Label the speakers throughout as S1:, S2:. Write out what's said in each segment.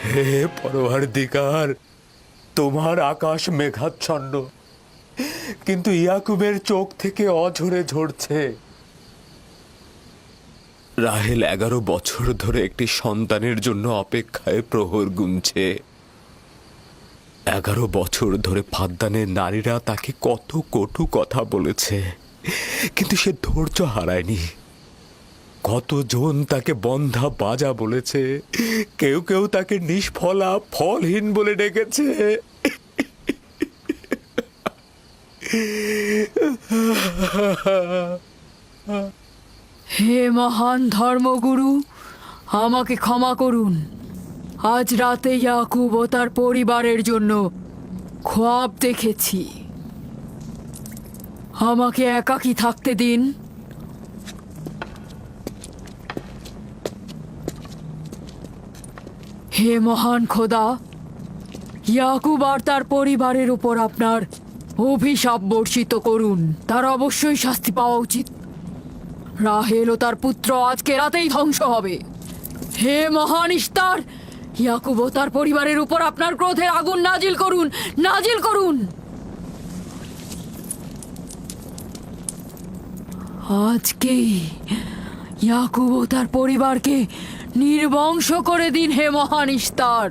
S1: হে পরওয়ারদিগার, তোমার আকাশ মেঘাচ্ছন্ন, কিন্তু ইয়াকুবের চোখ থেকে অঝরে ঝরছে। রাহেল 11 বছর ধরে একটি সন্তানের জন্য অপেক্ষায় প্রহর গুনছে। 11 বছর ধরে ফাদ্দানের নারীরা তাকে কত কটু কথা বলেছে, কিন্তু সে ধৈর্য হারায়নি। কতজন তাকে বন্ধা বাজা বলেছে, কেউ কেউ তাকে নিষ্ফলা ফলহীন বলে ডেকেছে।
S2: হে মহান ধর্মগুরু, আমাকে ক্ষমা করুন। আজ রাতে ইয়াকুব ও তার পরিবারের জন্য খোয়াব দেখেছি। আমাকে একাকী থাকতে দিন। হে মহান খোদা, ইয়াকুব আর তার পরিবারের উপর আপনার অভিশাপ বর্ষিত করুন। তার অবশ্যই শাস্তি পাওয়া উচিত। রাহেল ও তার পুত্র আজকে রাতেই ধ্বংস হবে। হে মহান ইস্তার, ইয়াকুব ও তার পরিবারের উপর আপনার ক্রোধের আগুন নাজিল করুন, নাজিল করুন। আজকেই ইয়াকুব ও তার পরিবারকে নির্বংশ করে দিন হে মহান ইস্তার।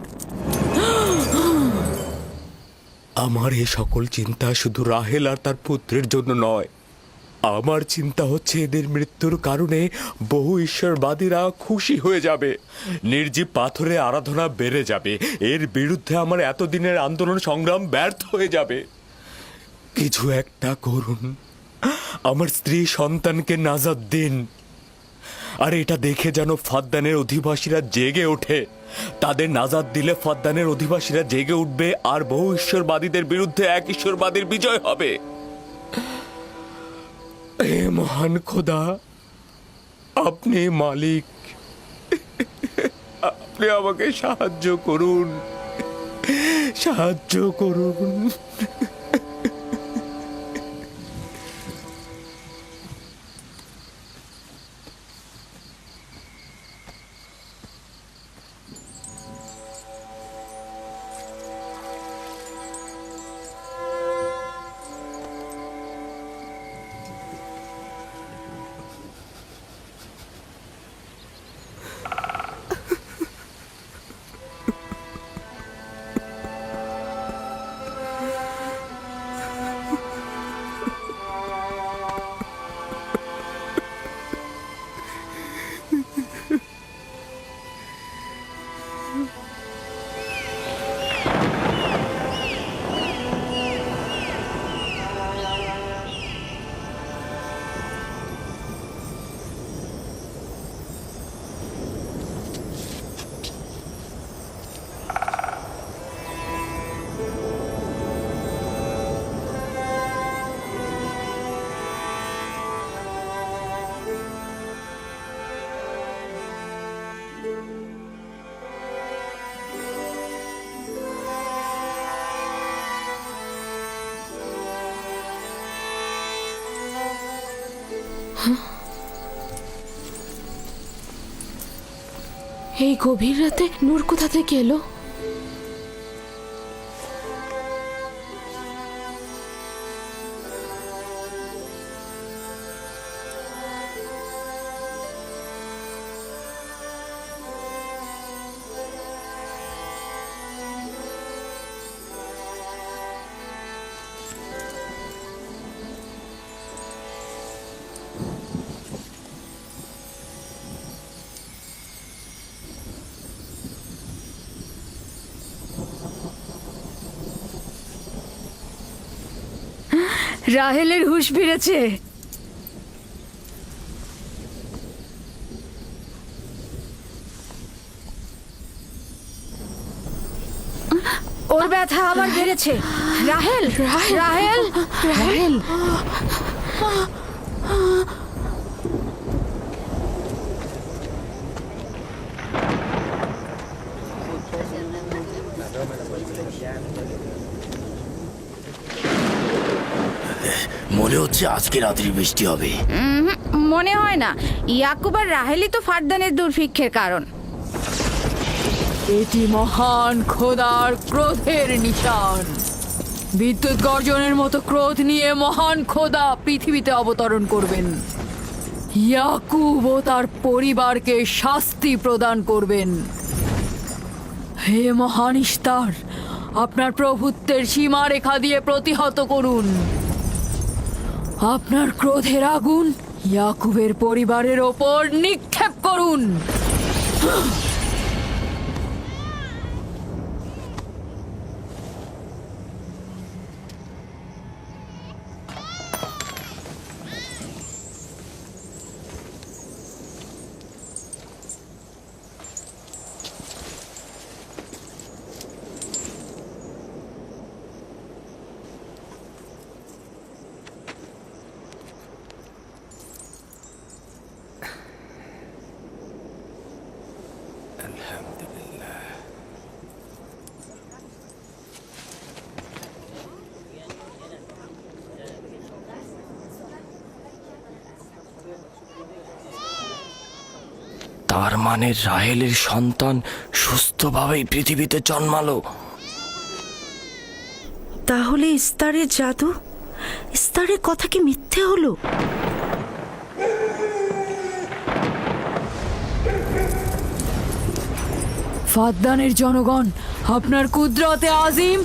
S1: আমার এই সকল চিন্তা শুধু রাহেল আর তার পুত্রের জন্য নয়। আমার চিন্তা হচ্ছে এদের মৃত্যুর কারণে বহু ঈশ্বরবাদীরা খুশি হয়ে যাবে, নির্জীব পাথরে আরাধনা বেড়ে যাবে, এর বিরুদ্ধে আমার এতদিনের আন্দোলন সংগ্রাম ব্যর্থ হয়ে যাবে। কিছু একটা করুন, আমার স্ত্রী সন্তানকে নাজাত দিন। আর এটা দেখে যেন ফাদ্দানের অধিবাসীরা জেগে ওঠে। তাদের নাজাত দিলে ফাদ্দানের অধিবাসীরা জেগে উঠবে আর বহু ঈশ্বরবাদীদের বিরুদ্ধে এক ঈশ্বরবাদীর বিজয় হবে। হে মহান খোদা, আপনি মালিক, আপনি আমাকে সাহায্য করুন, সাহায্য করুন।
S3: এই গভীর রাতে নূর কোথা থেকে এলো?
S2: রাহেলের হুঁশ ফিরেছে। ওর ব্যথা আমার বেড়েছে। রাহেল, রাহেল, রাহেল।
S4: মনে হচ্ছে আজকে রাত্রি বৃষ্টি হবে।
S5: মনে হয় না। ইয়াকুব আর রাহেলই তো ফারদানের দুর্ভিক্ষের কারণ।
S2: এটি মহান খোদার ক্রোধের নিশান। বিদ্যুৎ গর্জনের মতো ক্রোধ নিয়ে মহান খোদা পৃথিবীতে অবতরণ করবেন। ইয়াকুব ও তার পরিবারকে শাস্তি প্রদান করবেন। হে মহান ইস্তার, আপনার প্রভুত্বের সীমারেখা দিয়ে প্রতিহত করুন। আপনার ক্রোধের আগুন ইয়াকুবের পরিবারের ওপর নিক্ষেপ করুন।
S4: তার মানে রাহেলের সন্তান সুস্থভাবেই পৃথিবীতে জন্মালো।
S5: তাহলে ইস্তারের জাদু, ইস্তারের কথা কি মিথ্যে হলো?
S2: ফাদ্দানের জনগণ আপনার কুদরতে আজিম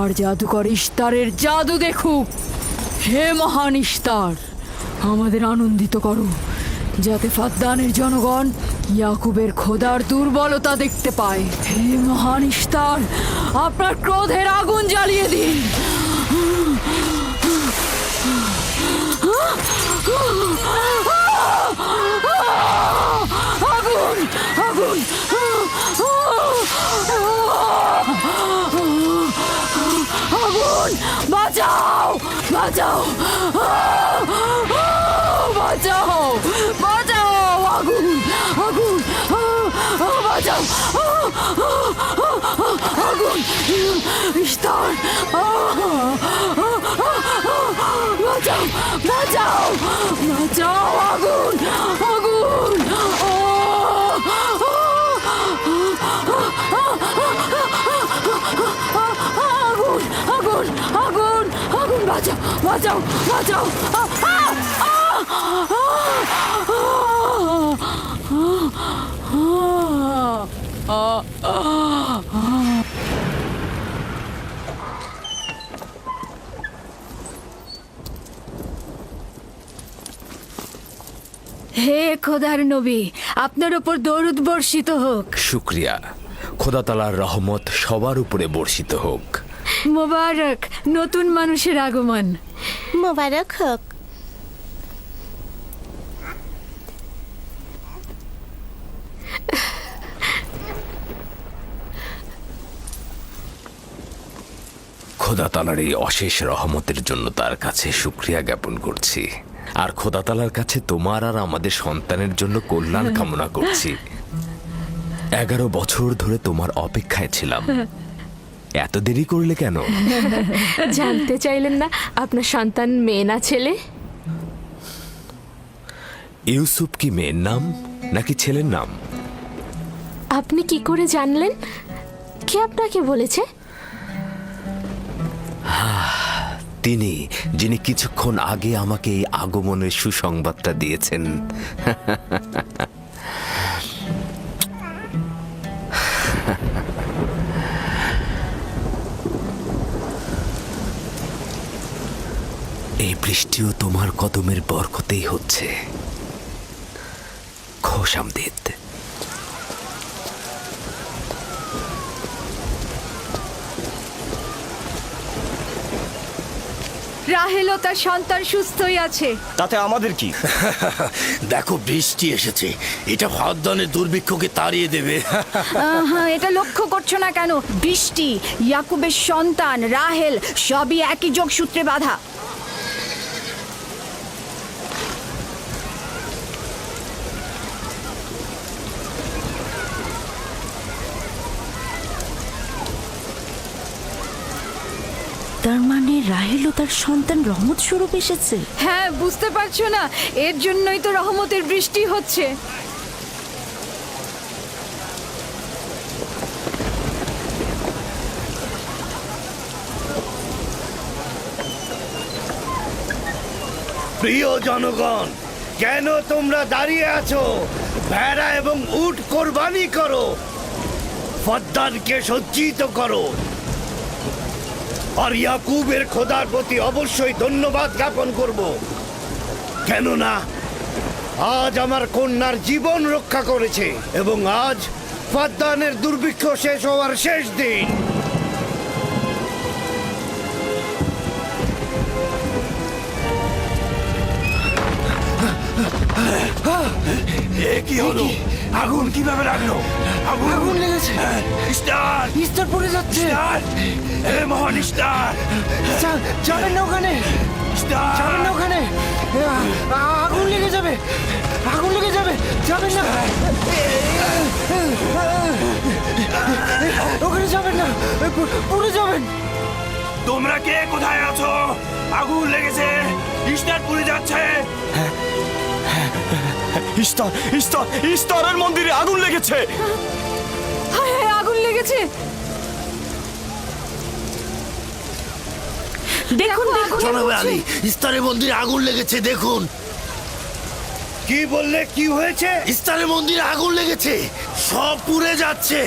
S2: আর জাদুকর ইস্তারের জাদু দেখুক। হে মহান ইস্তার, আমাদের আনন্দিত করো, যাতে ফাদ্দানের জনগণ ইয়াকুবের খোদার দুর্বলতা দেখতে পায়। হে মহান ইস্তার, আপনার ক্রোধের আগুন জ্বালিয়ে দিন। আগুন, আগুন, আগুন, বাঁচাও, বাঁচাও, বাঁচাও, বাঁচাও, আগুন, আগুন, বাঁচাও, আগুন, ইস্তার, বাঁচাও, বাঁচাও, বাঁচাও, আগুন, আগুন, আগুন, আগুন, আগুন, আগুন, বাঁচাও, বাঁচাও, বাঁচাও,
S3: হে খোদার নবী, আপনার ওপর দরুদ বর্ষিত হোক।
S1: শুক্রিয়া। খোদা তাআলার রহমত সবার উপরে বর্ষিত হোক।
S3: মোবারক নতুন মানুষের আগমন।
S5: মোবারক হোক।
S1: খোদা তাআলার এই অশেষ রহমতের জন্য তার কাছে শুকরিয়া জ্ঞাপন করছি। আর খোদা তাআলার কাছে তোমার আর আমাদের সন্তানের জন্য কল্যাণ কামনা করছি। 11 বছর ধরে তোমার অপেক্ষায় ছিলাম, এত দেরি করলে কেন?
S3: জানতে চাইলেন না আপনার সন্তান মেয়ে না ছেলে?
S1: ইউসুফ কি মেয়ের নাম নাকি ছেলের নাম?
S3: আপনি কি করে জানলেন? কে আপনাকে বলেছে?
S1: তিনি, যিনি কিছুক্ষণ আগে আমাকে এই আগমনের সুসংবাদটা দিয়েছেন। এই বৃষ্টিও তোমার কদমের বরকতেই হচ্ছে। খোশামদিদ।
S3: রাহেল ও তার সন্তান সুস্থই আছে।
S4: তাতে আমাদের কি? দেখো বৃষ্টি এসেছে, এটা ফাদ্দানের দুর্ভিক্ষকে তাড়িয়ে দেবে।
S3: এটা লক্ষ্য করছো না কেন? বৃষ্টি, ইয়াকুবের সন্তান রাহেল সবই একই যোগসূত্রে বাঁধা।
S5: তার মানে রাহেল ও তার সন্তান রহমত স্বরূপ এসেছে।
S3: হ্যাঁ, বুঝতে পারছো না? এর জন্যই তো রহমতের বৃষ্টি হচ্ছে।
S4: প্রিয় জনগণ, কেন তোমরা দাঁড়িয়ে আছো? ভেড়া এবং উট কোরবানি করো, ফদ্দানকে সজ্জিত করো। আর ইয়াকুবের খোদার প্রতি অবশ্যই ধন্যবাদ জ্ঞাপন করব, কেননা আজ আমার কন্যার জীবন রক্ষা করেছে এবং আজ ফদ্দানের দুর্ভিক্ষ শেষ হওয়ার শেষ দিন। কি হলো? আগুন কিভাবে লাগলো? আগুন লেগেছে। স্টার
S6: ইস্টার পড়ে যাচ্ছে।
S4: স্টার, এ মহান স্টার,
S6: যাবেন না ওখানে,
S4: স্টার।
S6: যাবেন না ওখানে, আগুন লেগে যাবে, আগুন লেগে যাবে, যাবেন না, ওখানে যাবেন না, পড়ে যাবেন।
S4: তোমরা কে কোথায় আছো? আগুন লেগেছে, স্টার পুড়ে যাচ্ছে।
S1: ইস্তারের মন্দিরে আগুন লেগেছে।
S3: হায় হায়, আগুন লেগেছে।
S5: দেখুন দেখুন
S4: জনাবে আলী, ইস্তারের মন্দিরে আগুন লেগেছে, দেখুন। কি বললে? কি হয়েছে? ইস্তারের মন্দিরে আগুন লেগেছে, সব পুড়ে যাচ্ছে।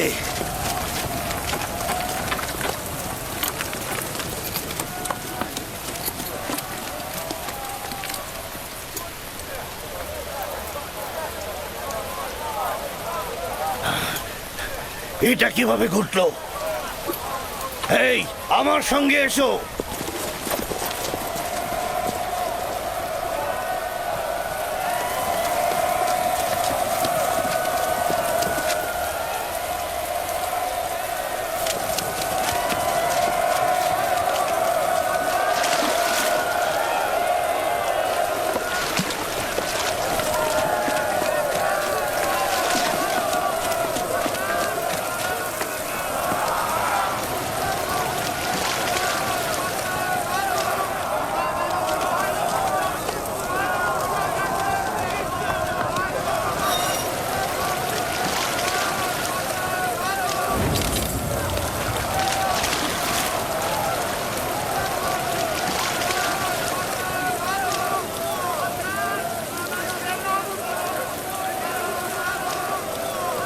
S4: এটা কিভাবে ঘটলো? এই, আমার সঙ্গে এসো।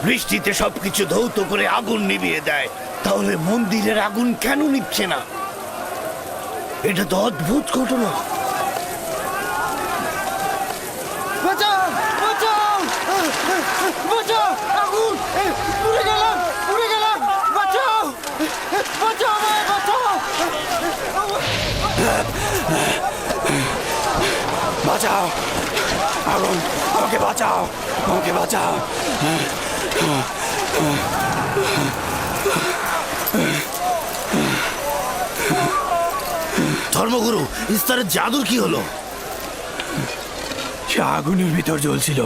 S4: বৃষ্টিতে সবকিছু ধৌত করে আগুন নিভিয়ে দেয়, তাহলে মন্দিরের আগুন কেন নিচ্ছে না? এটা তো অদ্ভুত ঘটনা।
S6: বাঁচাও, বাঁচাও, বাঁচাও, আগুন, পুড়ে গেলাম, পুড়ে গেলাম, বাঁচাও, বাঁচাও আমায়, বাঁচাও,
S4: বাঁচাও, আগুন, আমাকে বাঁচাও, আমাকে বাঁচাও। ধর্মগুরু, ইস্তারের জাদুর কি হলো?
S7: সে আগুনের ভিতর জ্বলছিল,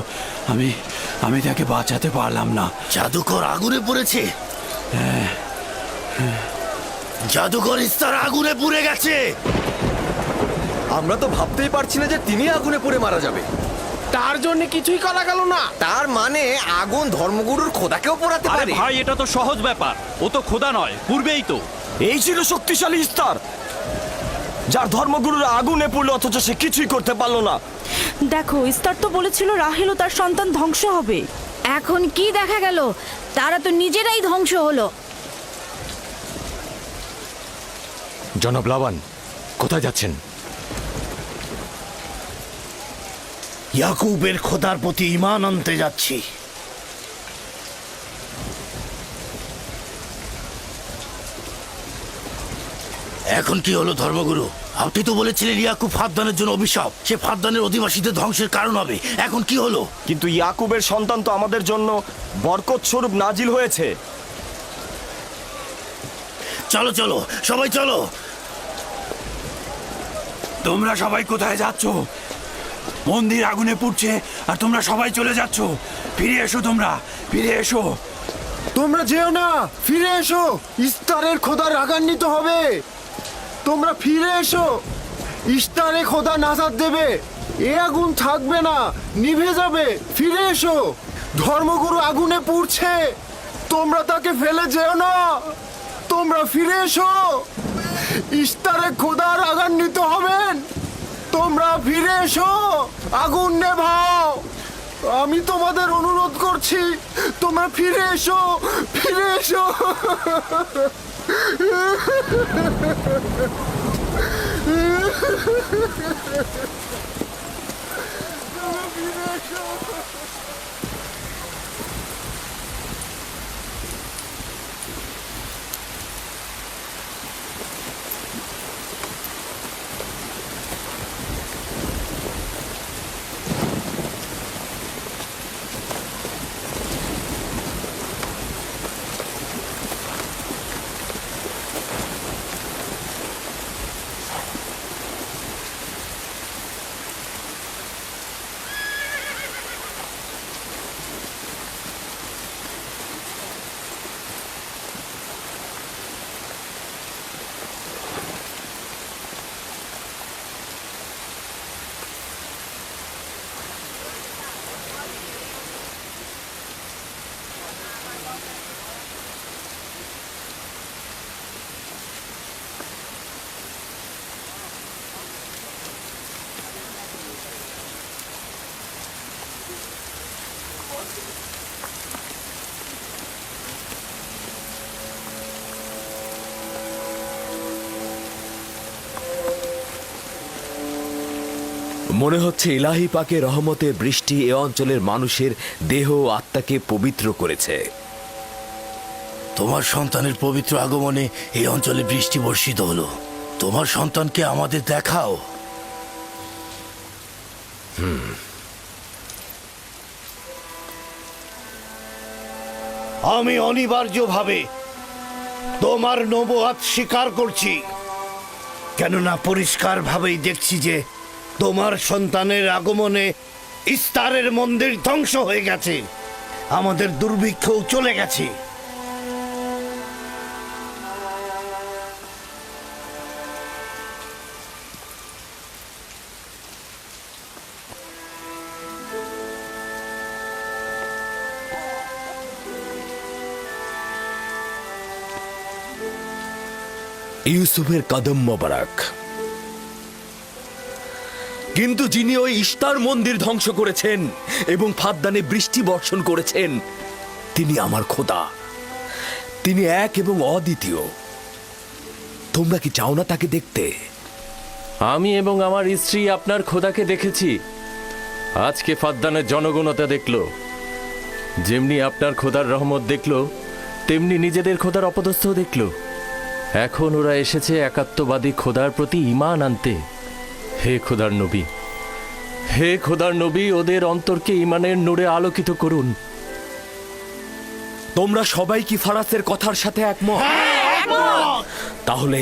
S7: আমি তাকে বাঁচাতে পারলাম না।
S4: জাদুকর আগুনে পড়েছে? জাদুকর ইস্তার আগুনে পুড়ে গেছে।
S8: আমরা তো ভাবতেই পারছি না যে তিনি আগুনে পুড়ে মারা যাবে।
S6: তার জন্য কিছুই করা গেল না।
S8: তার মানে আগুন ধর্মগুরুর খোদাকেও পোড়াতে
S7: আরে
S8: পারে।
S7: ভাই, এটা তো সহজ ব্যাপার, ও তো খোদা নয়, পূর্বেই তো।
S1: এই ছিল শক্তিশালী ইস্তার, যার ধর্মগুরুরা আগুনে পড়লো অথচ সে কিছুই করতে পারলো না।
S5: দেখো, ইস্তার তো বলেছিল রাহেল ও তার সন্তান ধ্বংস হবে।
S3: এখন কি দেখা গেল? তারা তো নিজেরাই ধ্বংস হলো।
S1: জনাব লাবান, কোথায় যাচ্ছেন?
S4: ইয়াকুবের খোদার প্রতি ঈমান আনতে যাচ্ছি। এখন কি হলো ধর্মগুরু? আপনি তো বলেছিলেন ইয়াকুব ফাদ্দানের জন্য অভিশাপ, সে ফাদ্দানের অধিবাসীদের ধ্বংসের কারণ হবে। এখন কি হলো?
S1: কিন্তু ইয়াকুবের সন্তান তো আমাদের জন্য বরকত স্বরূপ নাজিল হয়েছে।
S4: চলো চলো, সবাই চলো।
S7: তোমরা সবাই কোথায় যাচ্ছ? মন্দির আগুনে পুড়ছে আর তোমরা সবাই চলে যাচ্ছ। ফিরে এসো, তোমরা ফিরে এসো।
S6: তোমরা যেও না, ফিরে এসো, ইস্তারের খোদা রাগান্বিত হবে। তোমরা ফিরে এসো, ইস্তারে খোদা নাজাত দেবে। এ আগুন থাকবে না, নিভে যাবে। ফিরে এসো, ধর্মগুরু আগুনে পুড়ছে, তোমরা তাকে ফেলে যেও না। তোমরা ফিরে এসো, ইস্তারে খোদা রাগান্বিত হবেন। তোমরা ফিরে এসো, আগুন নেভাও। আমি তোমাদের অনুরোধ করছি, তোমরা ফিরে এসো, ফিরে এসো।
S1: মনে হচ্ছে ইলাহি পাকের রহমতের বৃষ্টি এ অঞ্চলের মানুষের দেহ ও আত্মাকে পবিত্র করেছে।
S9: তোমার সন্তানের পবিত্র আগমনে এই অঞ্চলে বৃষ্টি বর্ষিত হলো। তোমার সন্তানকে আমাদের দেখাও।
S4: আমি অনিবার্যভাবে তোমার নবুয়াত স্বীকার করছি, কেননা পরিষ্কারভাবেই দেখছি যে তোমার সন্তানের আগমনে ইস্তারের মন্দির ধ্বংস হয়ে গেছে, আমাদের দুর্ভিক্ষও চলে গেছে।
S1: ইউসুফের কদম মোবারক। কিন্তু যিনি ওই ইস্তার মন্দির ধ্বংস করেছেন এবং ফাদ্দানে বৃষ্টি বর্ষণ করেছেন, তিনি আমার খোদা। তিনি এক এবং অদ্বিতীয়। তোমরা কি চাও না তাকে দেখতে?
S10: আমি এবং আমার স্ত্রী আপনার খোদাকে দেখেছি। আজকে ফাদ্দানের জনগণতা দেখল। যেমনি আপনার খোদার রহমত দেখল, তেমনি নিজেদের খোদার অপদস্থ দেখল। এখন ওরা এসেছে একাত্মবাদী খোদার প্রতি ঈমান আনতে। হে খোদার নবী, হে খোদার নবী, ওদের অন্তরকে ঈমানের নূরে আলোকিত করুন।
S1: তোমরা সবাই কি ফারাসের কথার সাথে একমত? তাহলে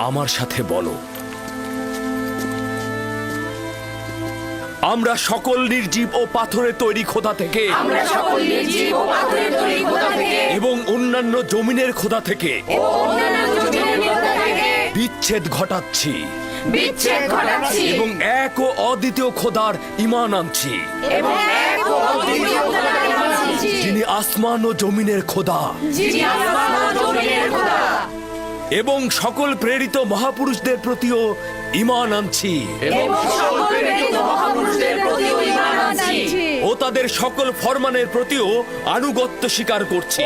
S1: আমার সাথে বলো, আমরা সকল নির্জীব ও পাথরের তৈরি খোদা থেকে এবং অন্যান্য জমিনের খোদা থেকে বিচ্ছেদ ঘটাচ্ছি এবং এক ও অদ্বিতীয় খোদার ঈমান আনছি, যিনি আসমান ও জমিনের খোদা, এবং সকল প্রেরিত মহাপুরুষদের প্রতিও ঈমান আনছি ও তাদের সকল ফরমানের প্রতিও আনুগত্য স্বীকার করছি।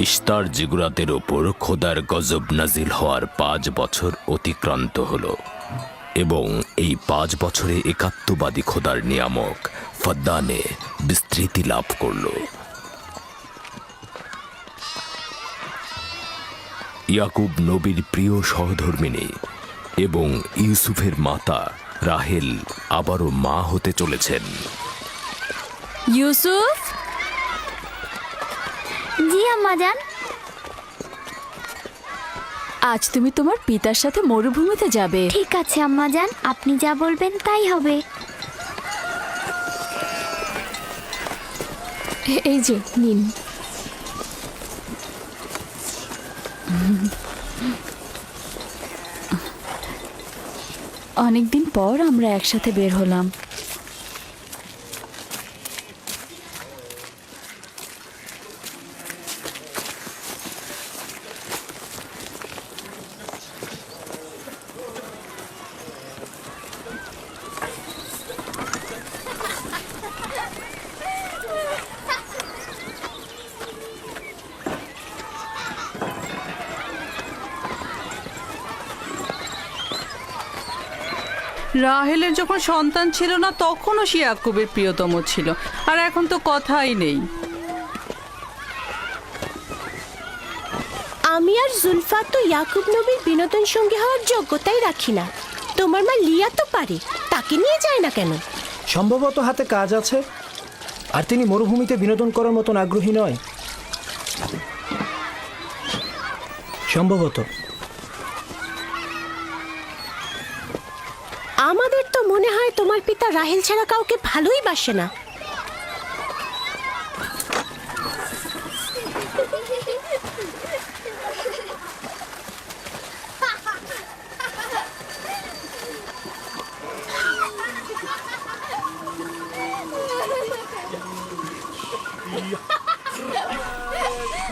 S11: ইস্তার জিগুরাতের ওপর খোদার গজব নাজিল হওয়ার 5 বছর অতিক্রান্ত হল এবং এই 5 বছরে একাত্মবাদী খোদার নিয়ামক ফাদ্দানে বিস্তৃতি লাভ করল। ইয়াকুব নবীর প্রিয় সহধর্মিণী এবং ইউসুফের মাতা রাহেল আবারও মা হতে চলেছেন।
S5: ইউসুফ,
S12: জি আম্মাজান।
S5: আজ তুমি তোমার পিতার সাথে মরুভূমিতে যাবে।
S12: ঠিক আছে আম্মাজান, আপনি যা বলবেন তাই হবে।
S5: এই যে নিন। অনেকদিন পর আমরা একসাথে বের হলাম।
S2: রাহেলের যখন সন্তান ছিল না তখনও সে ইয়াকুবের প্রিয়তম ছিল, আর এখন তো কথাই নেই।
S5: আমি আর জুলফা তো ইয়াকুব নবীর বিনোদন সঙ্গী হওয়ার যোগ্যতাই রাখি না। তোমার মা লিয়া তো পারে, তাকে নিয়ে যায় না কেন?
S13: সম্ভবত হাতে কাজ আছে, আর তিনি মরুভূমিতে বিনোদন করার মতন আগ্রহী নয়। সম্ভবত।
S5: আমাদের তো মনে হয় তোমার পিতা রাহেল ছাড়া কাউকে ভালোই বাসে না।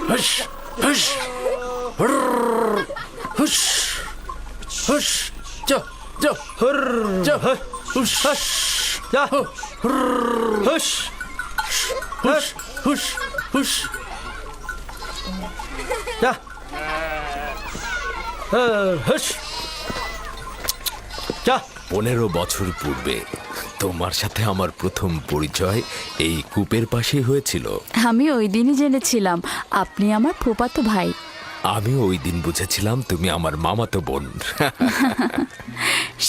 S9: হুশ হুশ হুশ হুশ যা যা যা হুশ যা হুশ হুশ হুশ হুশ যা হুশ যা।
S11: 15 বছর পূর্বে তোমার সাথে আমার প্রথম পরিচয় এই কূপের পাশে হয়েছিল।
S5: আমি ওই দিনই জেনেছিলাম আপনি আমার ফুফাতো ভাই।
S11: আমি ওই দিন বুঝেছিলাম তুমি আমার মামাতো বোন।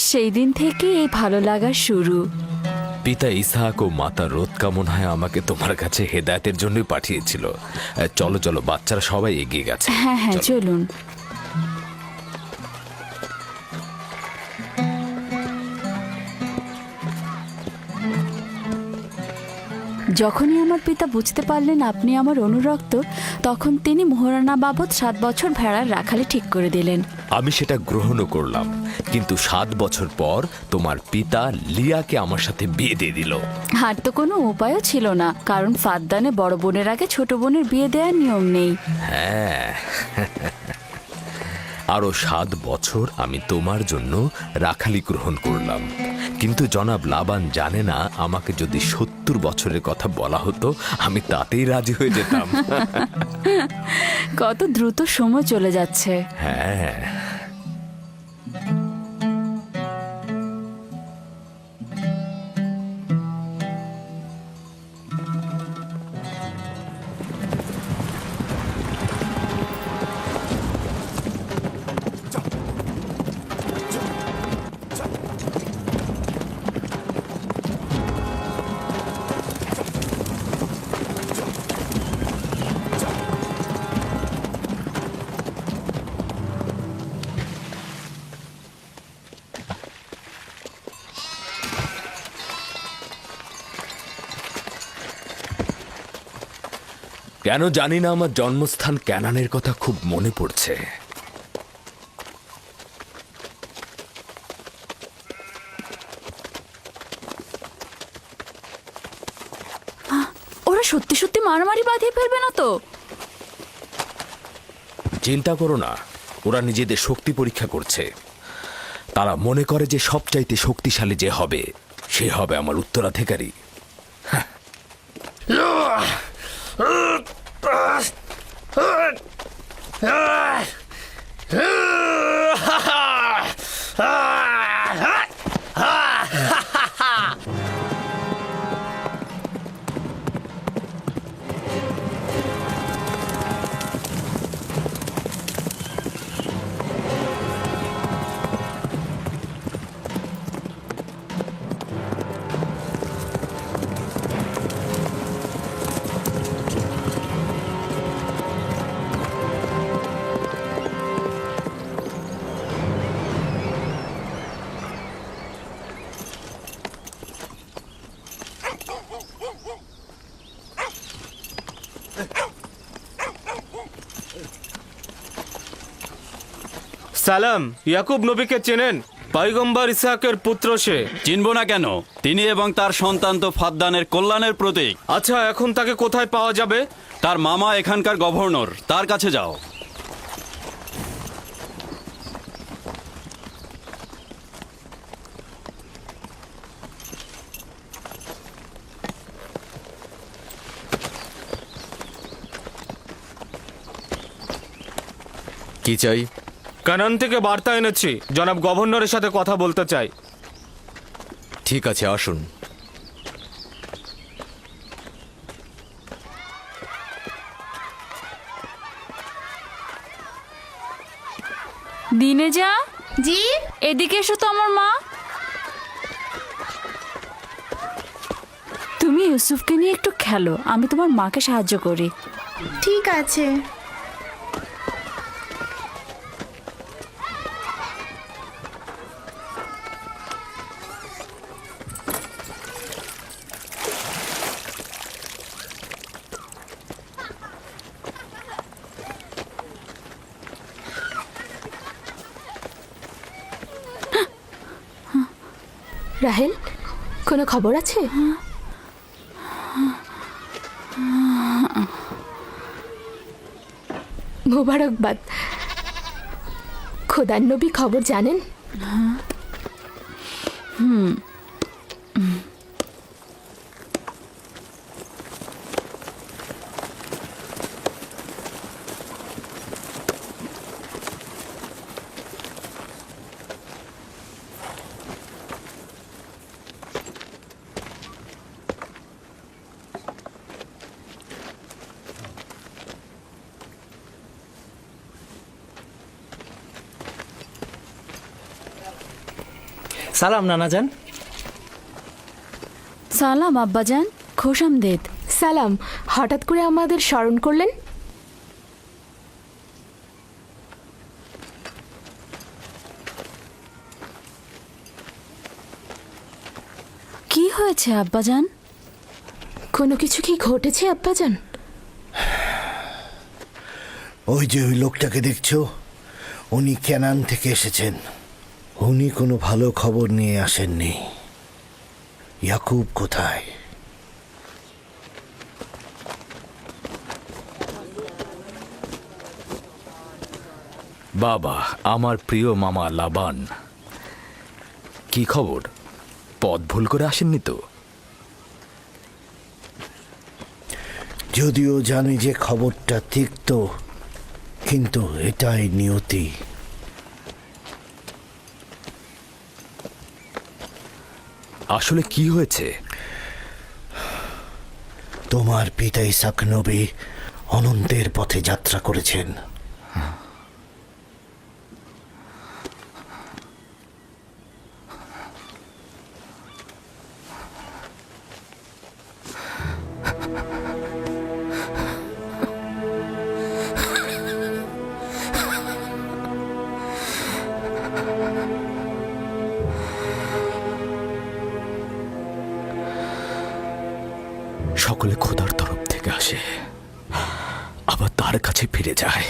S5: সেই দিন থেকে এই ভালো লাগা শুরু।
S11: পিতা ইসহাক ও মাতা রোৎকা মনে হয় আমাকে তোমার কাছে হেদায়েতের জন্যই পাঠিয়েছিল। চলো চলো, বাচ্চারা সবাই এগিয়ে গেছে।
S5: হ্যাঁ হ্যাঁ, চলুন। যখনই আমার পিতা বুঝতে পারলেন আপনি আমার অনুরক্ত, তখন তিনি মোহরানা বাবদ 7 বছর ভেড়ার রাখালি ঠিক করে দিলেন।
S11: আমি সেটা গ্রহণও করলাম, কিন্তু 7 বছর পর তোমার পিতা লিয়াকে আমার সাথে বিয়ে দিয়ে দিল।
S5: আর তো কোনো উপায়ও ছিল না, কারণ ফাদ্দানে বড় বোনের আগে ছোট বোনের বিয়ে দেওয়ার নিয়ম নেই।
S11: হ্যাঁ, আরো 7 বছর আমি তোমার জন্য রাখালি গ্রহণ করলাম, কিন্তু জনাব লাবান জানে না আমাকে যদি 70 বছরের কথা বলা হতো আমি তাতেই রাজি হয়ে যেতাম।
S5: কত দ্রুত সময় চলে যাচ্ছে।
S11: হ্যাঁ, কেন জানি না আমার জন্মস্থান ক্যানানের কথা খুব মনে পড়ছে।
S5: ওরা সত্যি সত্যি মারামারি বাঁধিয়ে ফেলবে না তো?
S11: চিন্তা করো না, ওরা নিজেদের শক্তি পরীক্ষা করছে। তারা মনে করে যে সবচাইতে শক্তিশালী যে হবে সে হবে আমার উত্তরাধিকারী।
S14: সালাম, ইয়াকুব নবীকে চেনেন? পয়গম্বর ইসহাকের পুত্র সে।
S7: চিনব না কেন? তিনি এবং তার সন্তান তো ফাদ্দানের কল্যাণের প্রতীক।
S14: আচ্ছা, এখন তাকে কোথায় পাওয়া যাবে?
S7: তার মামা এখানকার গভর্নর, তার কাছে যাও।
S10: কি চাই?
S14: কানান থেকে বার্তা এনেছি, জনাব গভর্নরের সাথে কথা বলতে চাই।
S10: ঠিক আছে, আসুন।
S5: দিনে যা
S12: জি
S5: এদিকে এসো তো আমার মা। তুমি ইউসুফকে নিয়ে একটু খেলো, আমি তোমার মাকে সাহায্য করি।
S12: ঠিক আছে।
S3: রাহেল, কোনো খবর আছে? মোবারকবাদ। খোদার নবী খবর জানেন?
S13: সালাম নানাজান।
S5: সালাম আব্বাজান, খোশামদেদ।
S3: সালাম, হঠাৎ করে আমাদের স্মরণ করলেন?
S5: কি হয়েছে আব্বাজান?
S3: কোনো কিছু কি ঘটেছে আব্বাজান?
S4: ওই যে ওই লোকটাকে দেখছো, উনি কেনান থেকে এসেছেন। উনি কোনো ভালো খবর নিয়ে আসেননি। ইয়াকুব কোথায়?
S11: বাবা, আমার প্রিয় মামা লাবান, কি খবর? পথ ভুল করে আসেননি তো?
S4: যদিও জানি যে খবরটা তিক্ত, কিন্তু এটাই নিয়তি।
S11: আসলে কি হয়েছে?
S4: তোমার পিতা ইসাক নবী অনন্তের পথে যাত্রা করেছেন।
S11: সকলে খোদার তরফ থেকে আসে, আবার তার কাছে ফিরে যায়।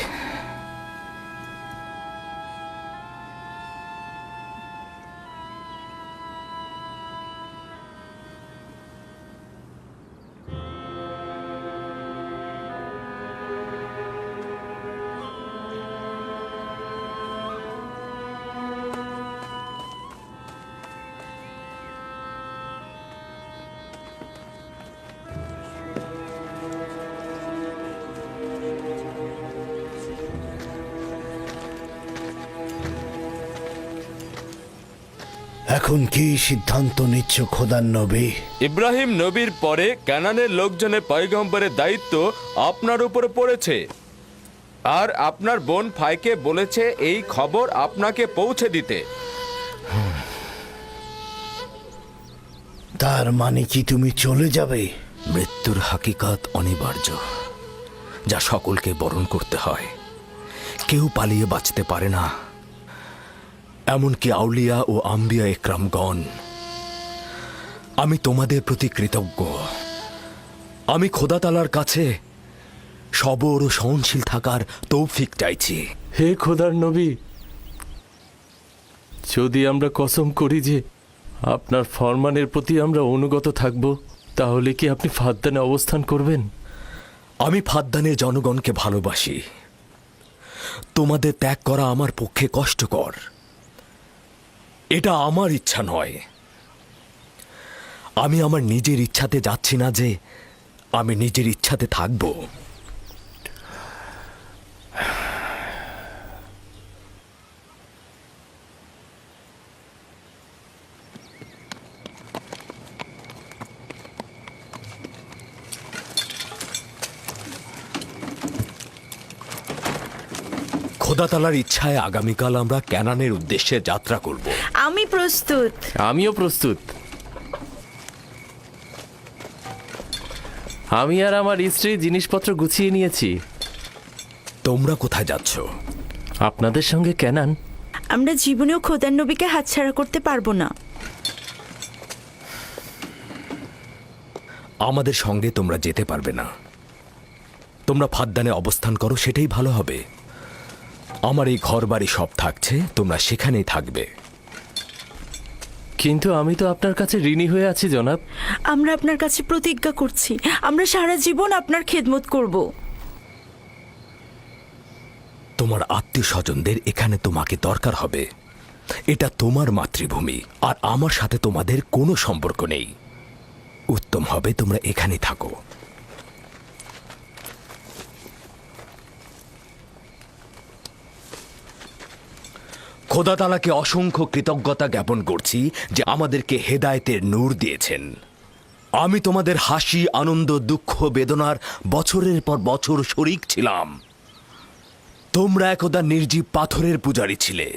S4: এখন কি সিদ্ধান্ত নিচ্ছ খোদার নবী?
S1: ইব্রাহিম নবীর পরে কানানের লোকজনের পয়গম্বরের দায়িত্ব আপনার উপরে পড়েছে, আর আপনার বোন ফাইকে বলেছে এই খবর আপনাকে পৌঁছে দিতে।
S4: তার মানে কি তুমি চলে যাবে?
S11: মৃত্যুর হাকিকাত অনিবার্য, যা সকলকে বরণ করতে হয়। কেউ পালিয়ে বাঁচতে পারে না, এমনকি আউলিয়া ও আম্বিয়া একরামগণ। আমি তোমাদের প্রতি কৃতজ্ঞ। আমি খোদা তাআলার কাছে সবর ও সহনশীল থাকার তৌফিক চাইছি।
S10: হে খোদার নবী, যদি আমরা কসম করি যে আপনার ফরমানের প্রতি আমরা অনুগত থাকব, তাহলে কি আপনি ফাদ্দানে অবস্থান করবেন?
S1: আমি ফাদ্দানের জনগণকে ভালোবাসি। তোমাদের ত্যাগ করা আমার পক্ষে কষ্টকর। এটা আমার ইচ্ছা নয়। আমি আমার নিজের ইচ্ছাতে যাচ্ছি না যে আমি নিজের ইচ্ছাতে থাকব। খোদা তাআলার ইচ্ছায় আগামীকাল আমরা ক্যানানের উদ্দেশ্যে যাত্রা করব।
S3: আমি প্রস্তুত।
S10: আমিও প্রস্তুত। আমি আর আমার স্ত্রী জিনিসপত্র গুছিয়ে নিয়েছি।
S1: তোমরা কোথায় যাচ্ছ?
S10: আপনাদের সঙ্গে ক্যানান।
S3: আমরা জীবনেও খোদার নবীকে হাতছাড়া করতে পারবো না।
S1: আমাদের সঙ্গে তোমরা যেতে পারবে না। তোমরা ফাদ্দানে অবস্থান করো, সেটাই ভালো হবে। আমার এই ঘর বাড়ি সব থাকছে, তোমরা সেখানেই থাকবে।
S10: কিন্তু আমি তো আপনার কাছে ঋণী হয়ে আছি জনাব।
S3: আমরা আপনার কাছে প্রতিজ্ঞা করছি, আমরা সারা জীবন আপনার খেদমত করব।
S1: তোমার আত্মীয় স্বজনদের এখানে তোমাকে দরকার হবে। এটা তোমার মাতৃভূমি, আর আমার সাথে তোমাদের কোনো সম্পর্ক নেই। উত্তম হবে তোমরা এখানে থাকো। খোদা তাআলাকে অসংখ্য কৃতজ্ঞতা জ্ঞাপন করছি যে আমাদেরকে হেদায়েতের নূর দিয়েছেন। আমি তোমাদের হাসি, আনন্দ, দুঃখ, বেদনার বছরের পর বছর শরিক ছিলাম। তোমরা একদা নির্জীব পাথরের পূজারী ছিলে।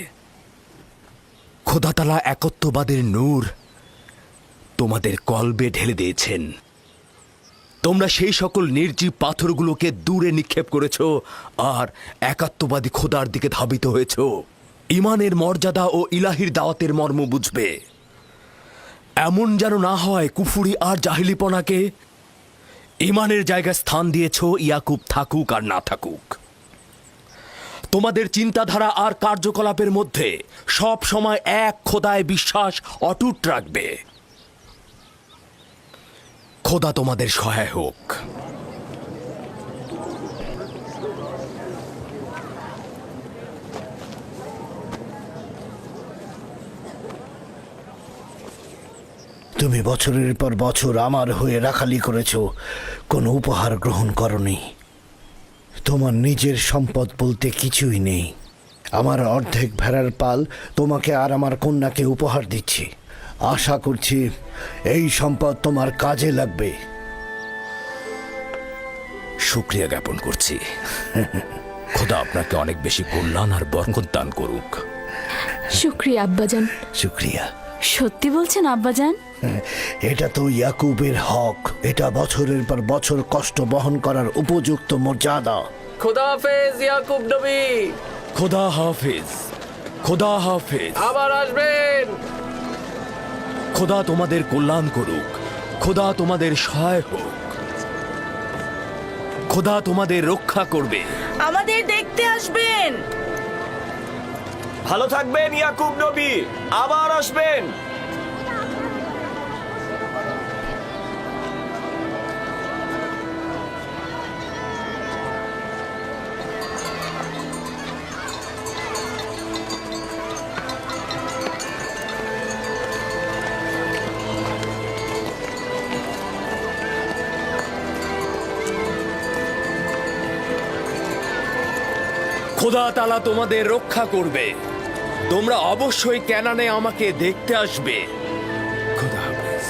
S1: খোদা তাআলা একত্ববাদের নূর তোমাদের কলবে ঢেলে দিয়েছেন। তোমরা সেই সকল নির্জীব পাথরগুলোকে দূরে নিক্ষেপ করেছ আর একাত্মবাদী খোদার দিকে ধাবিত হয়েছ। ইমানের মর্যাদা ও ইলাহির দাওয়াতের মর্ম বুঝবে। এমন যেন না হয় কুফুরি আর জাহিলিপনাকে ইমানের জায়গায় স্থান দিয়েছ, ইয়াকুব থাকুক আর না থাকুক। তোমাদের চিন্তাধারা আর কার্যকলাপের মধ্যে সব সময় এক খোদায় বিশ্বাস অটুট রাখবে। খোদা তোমাদের সহায় হোক।
S4: তুমি বছরের পর বছর আমার হয়ে রাখালি করেছ, কোনো উপহার গ্রহণ করনি। তোমার নিজের সম্পদ বলতে কিছুই নেই। আমার অর্ধেক ভেড়ার পাল তোমাকে আর আমার কন্যাকে উপহার দিচ্ছি। আশা করছি এই সম্পদ তোমার কাজে লাগবে।
S1: শুকরিয়া জ্ঞাপন করছি। খোদা আপনাকে অনেক বেশি কল্যাণ আর বরকত দান করুক।
S5: শুক্রিয়া আব্বাজান।
S4: শুক্রিয়া।
S5: সত্যি বলছেন আব্বাজান?
S4: এটা তো ইয়াকুবের হক। এটা বছরের পর বছর কষ্ট বহন করার উপযুক্ত মর্যাদা।
S10: খোদা হাফেজ ইয়াকুব নবী।
S1: খোদা হাফেজ। খোদা হাফেজ।
S10: আবার আসবেন।
S1: খোদা তোমাদের কল্যাণ করুক। খোদা তোমাদের সহায় হোক। খোদা তোমাদের রক্ষা করবে।
S3: আমাদের দেখতে আসবেন।
S8: ভালো থাকবেন ইয়াকুব নবী, আবার আসবেন।
S1: খোদা তাআলা তোমাদের রক্ষা করবে। তোমরা অবশ্যই ক্যানানে আমাকে দেখতে আসবে। খোদা হাফেজ।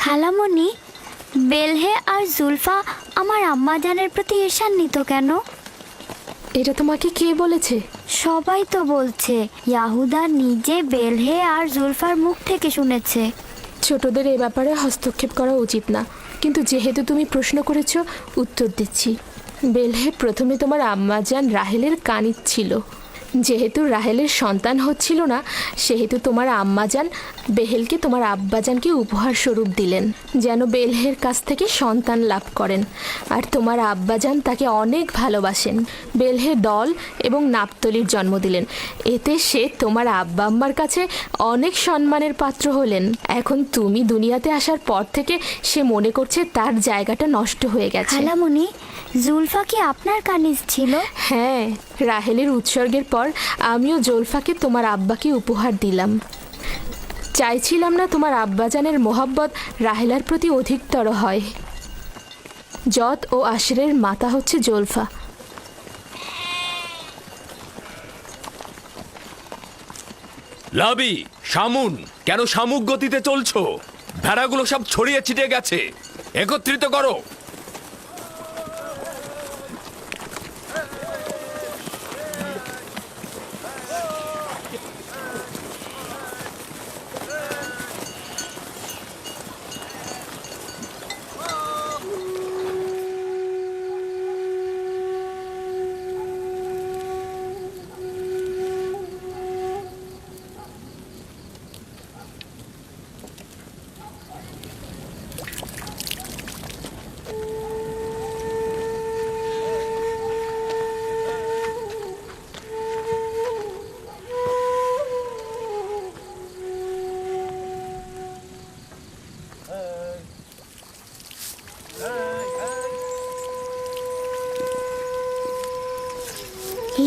S12: খালামণি, বেলহে আর জুলফা আমার আম্মাজানের প্রতি ঈর্ষান্বিত কেন?
S5: এটা তোমাকে কে বলেছে?
S12: সবাই তো বলছে। ইয়াহুদা নিজে বেলহে আর জুলফার মুখ থেকে শুনেছে।
S5: ছোটদের এ ব্যাপারে হস্তক্ষেপ করা উচিত না, কিন্তু যেহেতু তুমি প্রশ্ন করেছ, উত্তর দিচ্ছি। বেলহে প্রথমে তোমার আম্মাজান রাহেলের কানিজ ছিল। যেহেতু রাহেলের সন্তান হচ্ছিল না, সেহেতু তোমার আম্মাজান বেহেলকে তোমার আব্বাজানকে উপহার স্বরূপ দিলেন, যেন বেলহের কাছ থেকে সন্তান লাভ করেন। আর তোমার আব্বাজান তাকে অনেক ভালোবাসেন। বেলহে দল এবং নাপতলির জন্ম দিলেন। এতে সে তোমার আব্বা আম্মার কাছে অনেক সম্মানের পাত্র হলেন। এখন তুমি দুনিয়াতে আসার পর থেকে সে মনে করছে তার জায়গাটা নষ্ট হয়ে গেছে।
S12: খালামণি, জুলফা কি আপনার কানিজ ছিল?
S5: হ্যাঁ, রাহেলের উৎসর্গের পর আমিও জুলফাকে তোমার আব্বাকে উপহার দিলাম। চাইছিলাম না তোমার আব্বাজানের মোহাব্বত রাহেলার প্রতি অধিকতর হয়। জত ও আশরের মাতা হচ্ছে জুলফা।
S11: লাবি, শামুন, কেন শামুক গতিতে চলছো? ভেড়াগুলো সব ছড়িয়ে ছিটিয়ে গেছে, একত্রিত করো।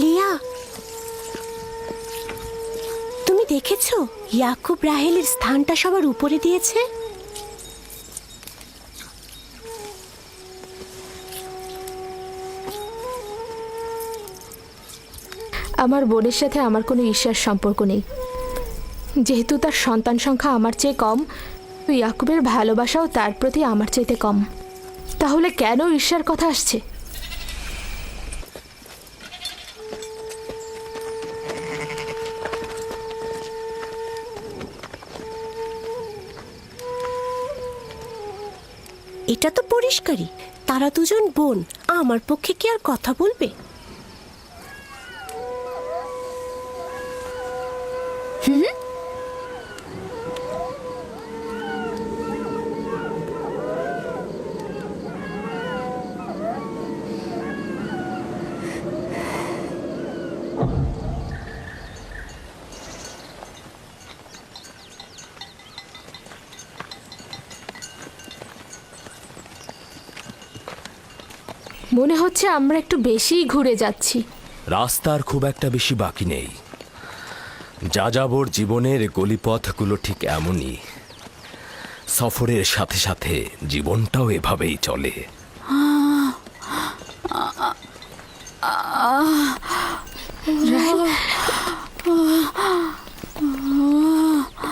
S5: লিয়া, তুমি দেখেছো ইয়াকুব রাহেলের স্থানটা সবার উপরে দিয়েছে? আমার বোনের সাথে আমার কোনো ঈর্ষার সম্পর্ক নেই। যেহেতু তার সন্তান সংখ্যা আমার চেয়ে কম, ইয়াকুবের ভালোবাসাও তার প্রতি আমার চাইতে কম। তাহলে কেন ঈর্ষার কথা আসছে? এটা তো পরিষ্কারই, তারা দুজন বোন। আমার পক্ষে কি আর কথা বলবে? মনে হচ্ছে আমরা একটু বেশিই ঘুরে যাচ্ছি।
S11: রাস্তার খুব একটা বেশি বাকি নেই। যাযাবর জীবনের গলিপথগুলো ঠিক এমনই। সফরের সাথে সাথে জীবনটাও এভাবেই চলে।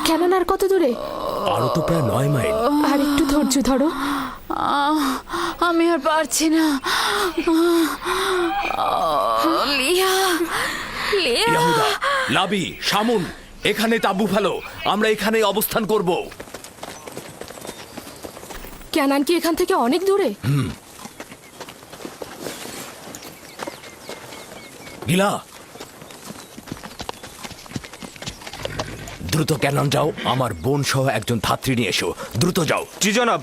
S5: কেমন আর কত দূরে?
S11: আরো তো প্রায় 9 মাইল।
S5: আর একটু ধৈর্য ধরো।
S2: আমি আর পারছি না। লিয়া, লিয়া।
S11: ইয়াহুদা, লাবি, শামুন, এখানে তাঁবু ফেলো। আমরা এখানেই অবস্থান করব।
S5: ক্যানান কি এখান থেকে অনেক দূরে?
S11: গিলা, দ্রুত ক্যানন যাও। আমার বোন সহ একজন ধাত্রী নিয়ে এসো। দ্রুত যাও।
S14: জি জনাব।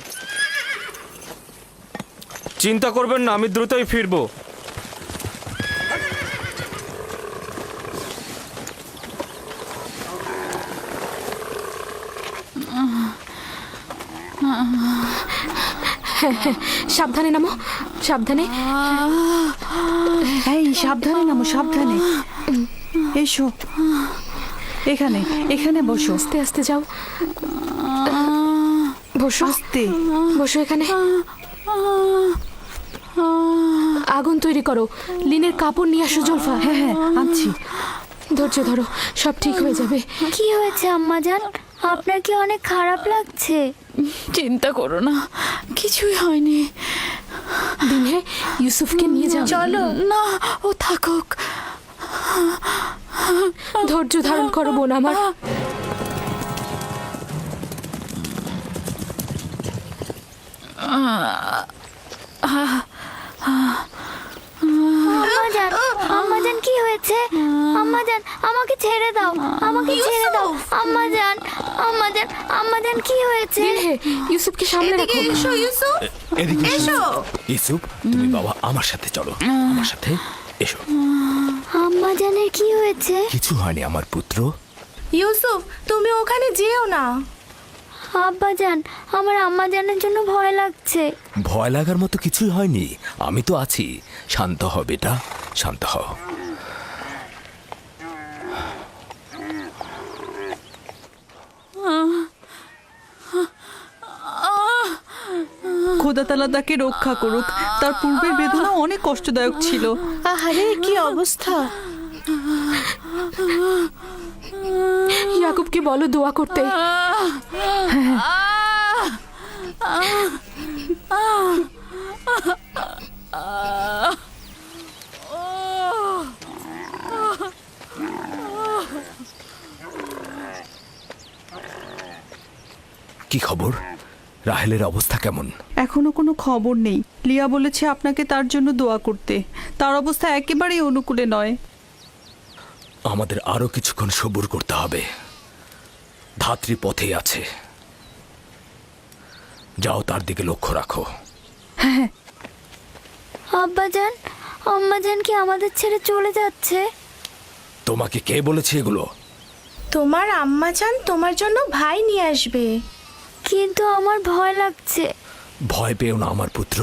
S14: চিন্তা করবেন না, আমি দ্রুতই ফিরবো।
S5: সাবধানে নামো, সাবধানে।
S2: এই সাবধানে নামো, সাবধানে। এসো, এখানে এখানে বসো।
S5: আস্তে আস্তে যাও। বসো,
S2: আস্তে
S5: বসো এখানে। আগুন তৈরি করো। লিনের কাপড় নিয়ে আসো জুলফা।
S2: হ্যাঁ হ্যাঁ, আনছি।
S5: ধৈর্য ধরো, সব ঠিক হয়ে যাবে।
S12: কি হয়েছে আম্মাজান? আপনার কি অনেক খারাপ লাগছে?
S2: চিন্তা করো না, কিছুই হয়নি।
S5: দিনে ইউসুফকে নিয়ে যাও।
S3: চলো।
S2: না, ও থাকুক।
S5: ধৈর্য ধারণ করো বোন আমার।
S12: আম্মাজান, আম্মাজান কি হয়েছে? আম্মাজান আমাকে ছেড়ে দাও, আমাকে ছেড়ে দাও। আম্মাজান, আম্মাজান, আম্মাজান কি হয়েছে?
S5: দিনহে ইউসুফকে সামনে রাখো।
S1: এদিকে এসো। ইউসুফ, তুমি বাবা আমার সাথে চলো, আমার সাথে এসো।
S12: আম্মাজানের কি হয়েছে?
S1: কিছু হয়নি আমার পুত্র।
S3: ইউসুফ, তুমি ওখানে যেও না।
S12: আব্বাজান, আমার আম্মাজানের জন্য ভয় লাগছে।
S11: ভয় লাগার মতো কিছুই হয়নি, আমি তো আছি। শান্ত হ বেটা, শান্ত হ।
S2: খোদা তাআলা তাকে রক্ষা করুক। তার পূর্বের বেদনা অনেক কষ্টদায়ক ছিল।
S3: আহারে, কি অবস্থা!
S5: ইয়াকুবকে বলো দোয়া করতে।
S11: কি খবর? রাহেলের অবস্থা কেমন?
S2: এখনো কোনো খবর নেই। লিয়া বলেছে আপনাকে তার জন্য দোয়া করতে। তার অবস্থা একেবারেই অনুকূলে নয়।
S11: আমাদের আরো কিছুক্ষণ সবুর করতে হবে। ধাত্রী পথেই আছে, যাও তার দিকে লক্ষ্য রাখো।
S12: আব্বাজান, আম্মাজান কি আমাদের ছেড়ে চলে যাচ্ছে?
S11: তোমাকে কে বলেছে এগুলো?
S3: তোমার আম্মাজান তোমার জন্য ভাই নিয়ে আসবে।
S12: কিন্তু আমার ভয় লাগছে।
S11: ভয় পেও না আমার পুত্র।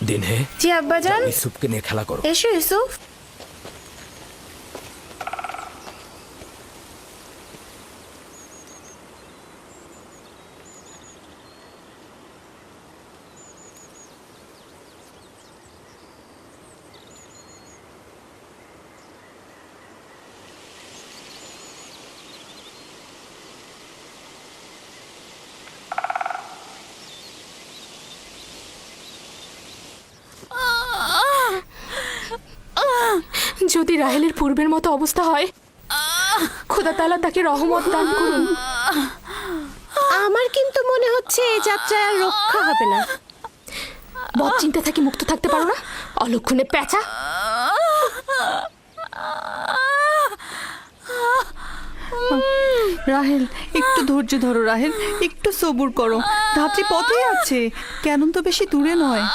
S11: দিনহে,
S3: জি আব্বাজান।
S11: যাও ইউসুফকে নিয়ে খেলা করো।
S3: এসো ইউসুফ।
S5: যদি রাহেলের পূর্বের মতো অবস্থা হয়, খোদা তাআলা তাকে রহমত দান করুন।
S3: আমার কিন্তু মনে হচ্ছে এই যাত্রায় আর রক্ষা হবে না।
S5: বদ চিন্তা থেকে মুক্ত থাকতে পারো না, অলক্ষণে পেঁচা।
S2: রাহেল, একটু ধৈর্য ধরো। রাহেল, একটু সবুর করো। ধাত্রী পথেই আছে, কেন তো বেশি দূরে নয়।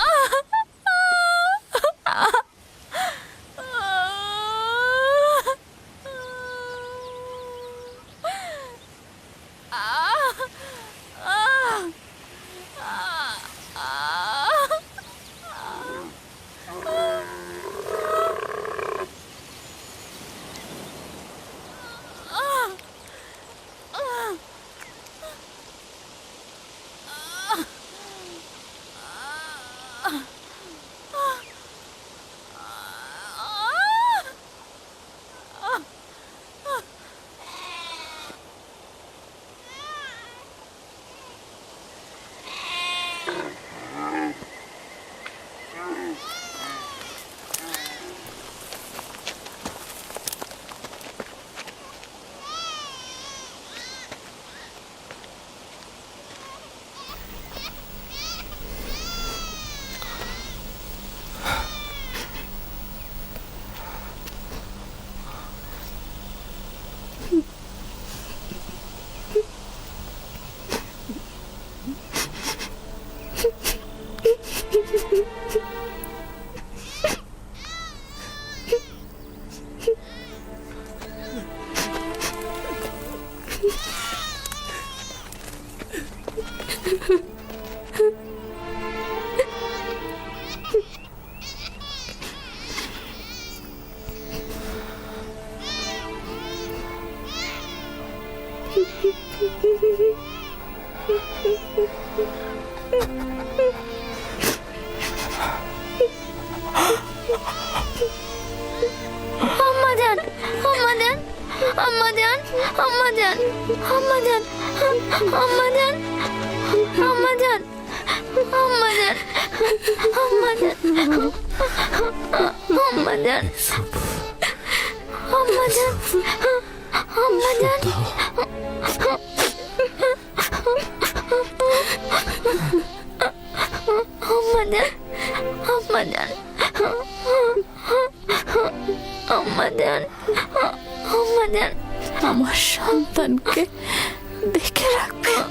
S12: আম্মাজান, আম্মাজান, আম্মাজান, আম্মাজান, আম্মা জান, আম্মা জান, আম্মা জান, আম্মা জান, আম্মা জান, আম্মা জান, আম্মা জান, আম্মা জান, আম্মা জান, আম্মা জান, আম্মা জান,
S2: আমার সন্তানকে দেখে রাখবেন,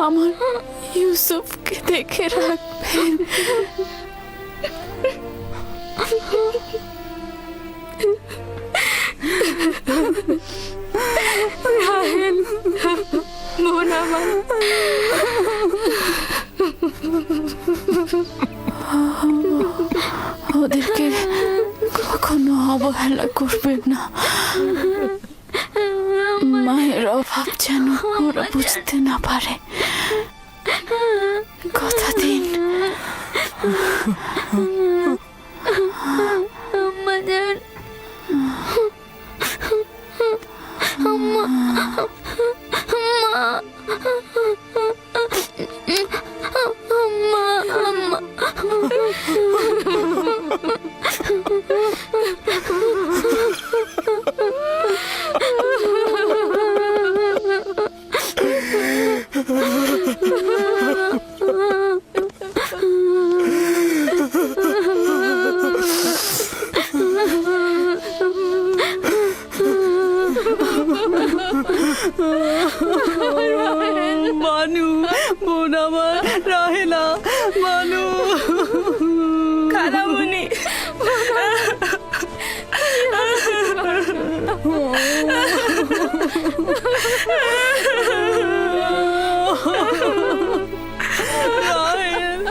S2: আমার ইউসুফকে দেখে রাখবেন। রাহেল, বোন আমার, ওদেরকে কখনো অবহেলা করবেন না। মায়ের অভাব যেন ওরা বুঝতে না পারে, কথা দিন।
S12: আম্মা জান, আম্মা, আম্মা, আম্মা, আম্মা,
S2: মানু, বোন আমার, রাহেলা, মানু, খালামণি, রাহেল,